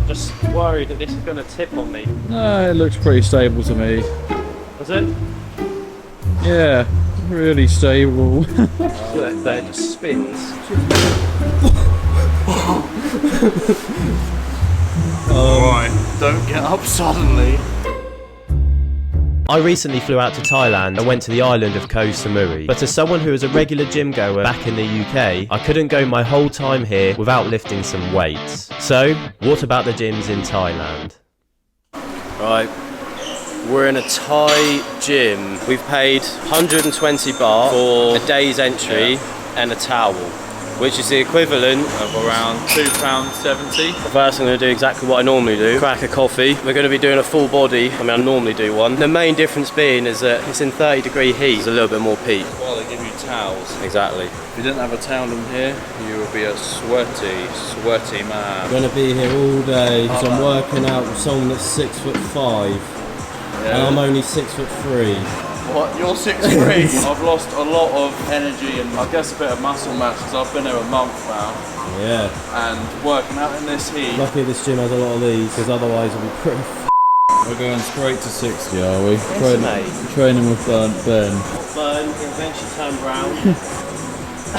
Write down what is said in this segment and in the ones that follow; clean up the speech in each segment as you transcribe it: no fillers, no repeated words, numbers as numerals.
Just worried that this is going to tip on me. No, it looks pretty stable to me. Does it? Yeah, really stable. Look, there it just spins. Alright, don't get up suddenly. I recently flew out to Thailand and went to the island of Koh Samui, but as someone who is a regular gym goer back in the UK, I couldn't go my whole time here without lifting some weights. So, what about the gyms in Thailand? Right, we're in a Thai gym. We've paid 120 baht for a day's entry and a towel, which is the equivalent Of around £2.70. First, I'm going to do exactly what I normally do. Crack a coffee. We're going to be doing a full body. I mean, I normally do one. The main difference being is that it's in 30-degree heat. It's a little bit more peak. Well, they give you towels. Exactly. If you didn't have a towel in here, you would be a sweaty, sweaty man. I'm gonna be here all day because I'm working out with someone that's 6'5", and I'm only 6'3". What? You're 6'3"? I've lost a lot of energy and I guess a bit of muscle mass because I've been here a month now. Yeah. And working out in this heat. Lucky this gym has a lot of these because otherwise it'll be pretty. We're going straight to 60, are we? Mate. Training with Ben. Burn, it'll eventually turn brown.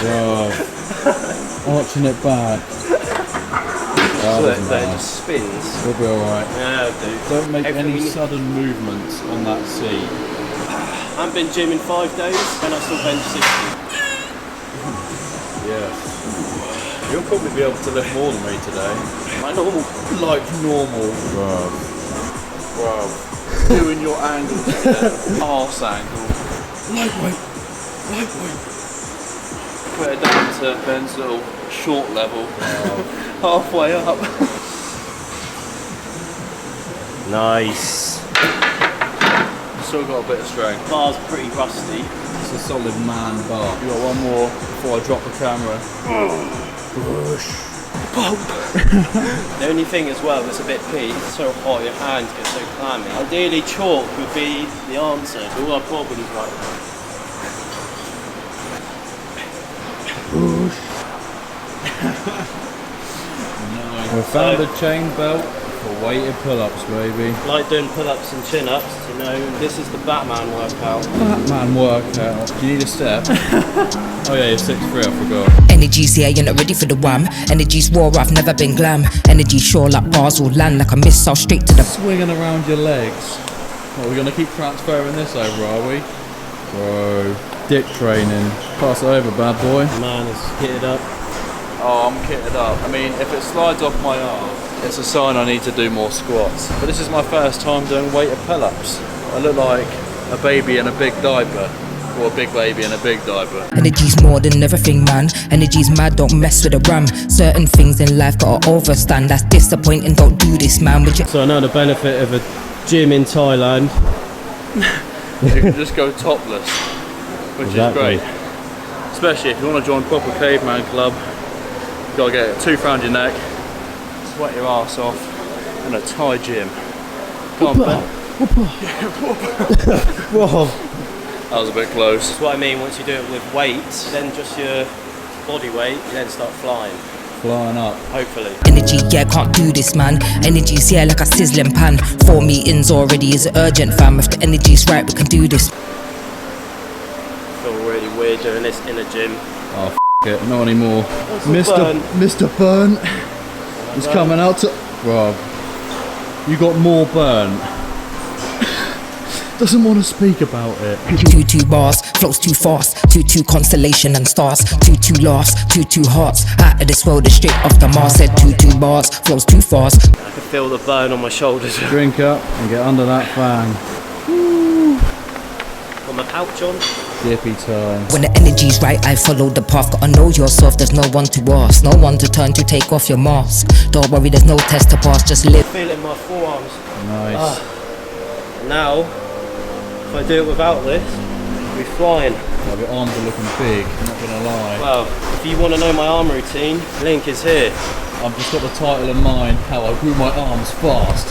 Wow. Arching it back. Look, there it just spins. We'll be alright. Yeah, it'll do. Don't make Everything any we need- sudden movements on that seat. I haven't been gymming 5 days and I still bench 60. Yeah. You'll probably be able to lift more than me today. My normal. Like normal. Bro. Doing your angles again. Arse angle. Lightweight. Put it down to Ben's little short level. Halfway up. Nice. Still got a bit of strength. Bar's pretty rusty. It's a solid man bar. You got one more before I drop the camera. The only thing as well that's a bit peak, it's so hot, your hands get so clammy. Ideally chalk would be the answer to all our problems right now. We found a chain belt for weighted pull-ups, baby. Like doing pull-ups and chin-ups, you know, this is the Batman workout. Batman workout. Do you need a step? Oh yeah, you're 6'3", I forgot. Energy's here, you're not ready for the wham. Energy's raw, I've never been glam. Energy sure like bars will land like a missile straight to the. Swinging around your legs. What, we're gonna keep transferring this over, are we? Bro, dick training. Pass it over, bad boy. Man is kitted up. Oh, I'm kitted up. I mean, if it slides off my arm, it's a sign I need to do more squats. But this is my first time doing weighted pull-ups. I look like a baby in a big diaper. Or a big baby in a big diaper. Energy's more than everything, man. Energy's mad, don't mess with the ram. Certain things in life gotta overstand. That's disappointing, don't do this, man. Would you? So I know the benefit of a gym in Thailand. You can just go topless, which Exactly. is great. Especially if you want to join proper caveman club. You gotta get a tooth around your neck, sweat your ass off, and a Thai gym. Come on, Ben. Whoa. That was a bit close. That's what I mean, once you do it with weights, then just your body weight, you then start flying, Flying up. hopefully. Energy, yeah, can't do this, man. Energy's here like a sizzling pan. 4 meetings already is urgent, fam. If the energy's right, we can do this. I feel really weird doing this in a gym. Oh, it, not anymore. Burn. Mr. Burn is coming out to. Rob, you got more burn. Doesn't want to speak about it. 2 bars, flows too fast. 2 constellation and stars. 2 laughs, 2 hearts. Out of this world, is straight off the Mars. Said 2 bars, flows too fast. I can feel the burn on my shoulders. Drink up and get under that fan. Got my pouch on. Dippy time. When the energy's right, I follow the path. Gotta know yourself, there's no one to ask. No one to turn to, take off your mask. Don't worry, there's no test to pass, just live. Feel it in my forearms. Nice. And now, if I do it without this, I'll be flying. Well, your arms are looking big, I'm not gonna lie. Well, if you want to know my arm routine, link is here. I've just got the title in mind, how I grew my arms fast.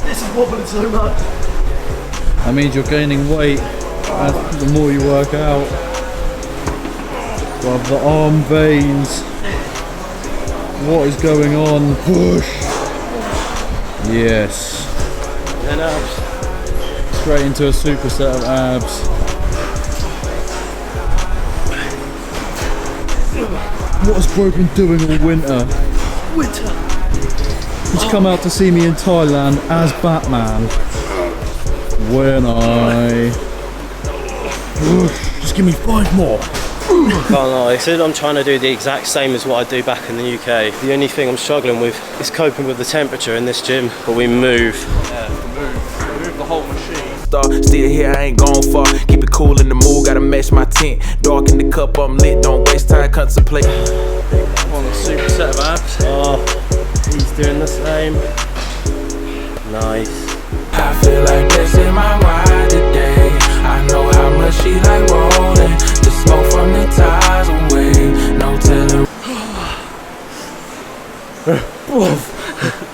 This is wobbling so much. That means you're gaining weight the more you work out. Well, the arm veins. What is going on? Push. Yes. Then abs. Straight into a super set of abs. What has Bro been doing all winter? He's come out to see me in Thailand as Batman. When just give me 5 more. Can't lie, so I'm trying to do the exact same as what I do back in the UK. The only thing I'm struggling with is coping with the temperature in this gym, but we move. Yeah, move the whole machine. Still here, I ain't gone far. Keep it cool in the mood, gotta match my tent. Dark in the cup, I'm lit, don't waste time, contemplate. On a super set of abs. Oh, he's doing the same. Nice. I feel like this in my ride today. I know how much she like rolling. The smoke from the tires away. No telling.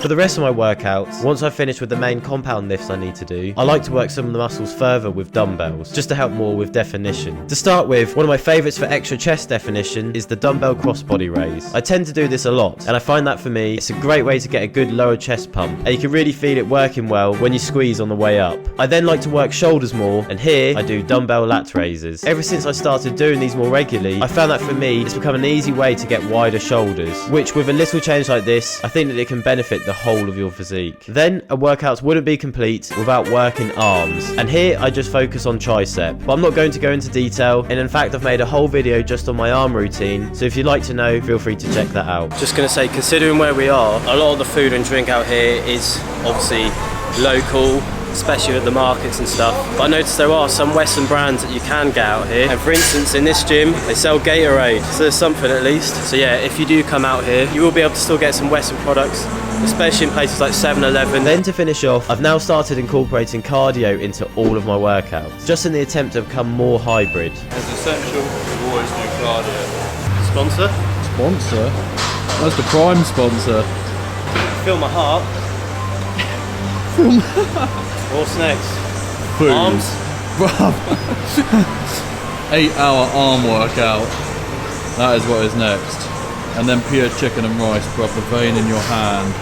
For the rest of my workouts, once I've finished with the main compound lifts I need to do, I like to work some of the muscles further with dumbbells, just to help more with definition. To start with, one of my favourites for extra chest definition is the dumbbell crossbody raise. I tend to do this a lot, and I find that for me, it's a great way to get a good lower chest pump, and you can really feel it working well when you squeeze on the way up. I then like to work shoulders more, and here I do dumbbell lat raises. Ever since I started doing these more regularly, I found that for me, it's become an easy way to get wider shoulders, which with a little change like this, I think that it can benefit the whole of your physique. Then a workout wouldn't be complete without working arms, and here I just focus on tricep, but I'm not going to go into detail, and in fact I've made a whole video just on my arm routine, so if you'd like to know, feel free to check that out. Just gonna say, considering where we are, a lot of the food and drink out here is obviously local, especially at the markets and stuff. But I noticed there are some Western brands that you can get out here. And for instance, in this gym, they sell Gatorade. So there's something at least. So yeah, if you do come out here, you will be able to still get some Western products, especially in places like 7-Eleven. Then to finish off, I've now started incorporating cardio into all of my workouts, just in the attempt to become more hybrid. As essential, we always do cardio. Sponsor? Sponsor? That's the prime sponsor. Feel my heart. What's next? Food. Arms? 8-hour arm workout. That is what is next. And then pure chicken and rice, bruv, the vein in your hand.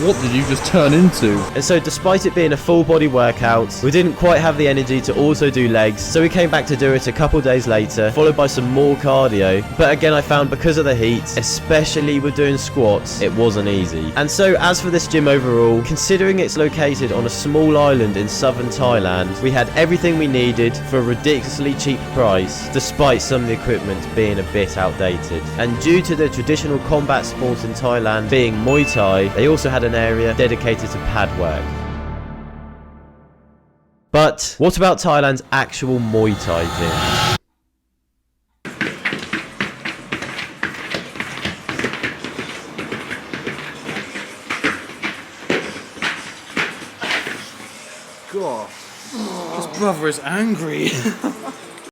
What did you just turn into? And so despite it being a full body workout, we didn't quite have the energy to also do legs, so we came back to do it a couple days later, followed by some more cardio. But again, I found because of the heat, especially with doing squats, it wasn't easy. And so as for this gym overall, considering it's located on a small island in southern Thailand, we had everything we needed for a ridiculously cheap price, despite some of the equipment being a bit outdated. And due to the traditional combat sport in Thailand being Muay Thai, they also had an area dedicated to pad work. But what about Thailand's actual Muay Thai gym? God, this brother is angry.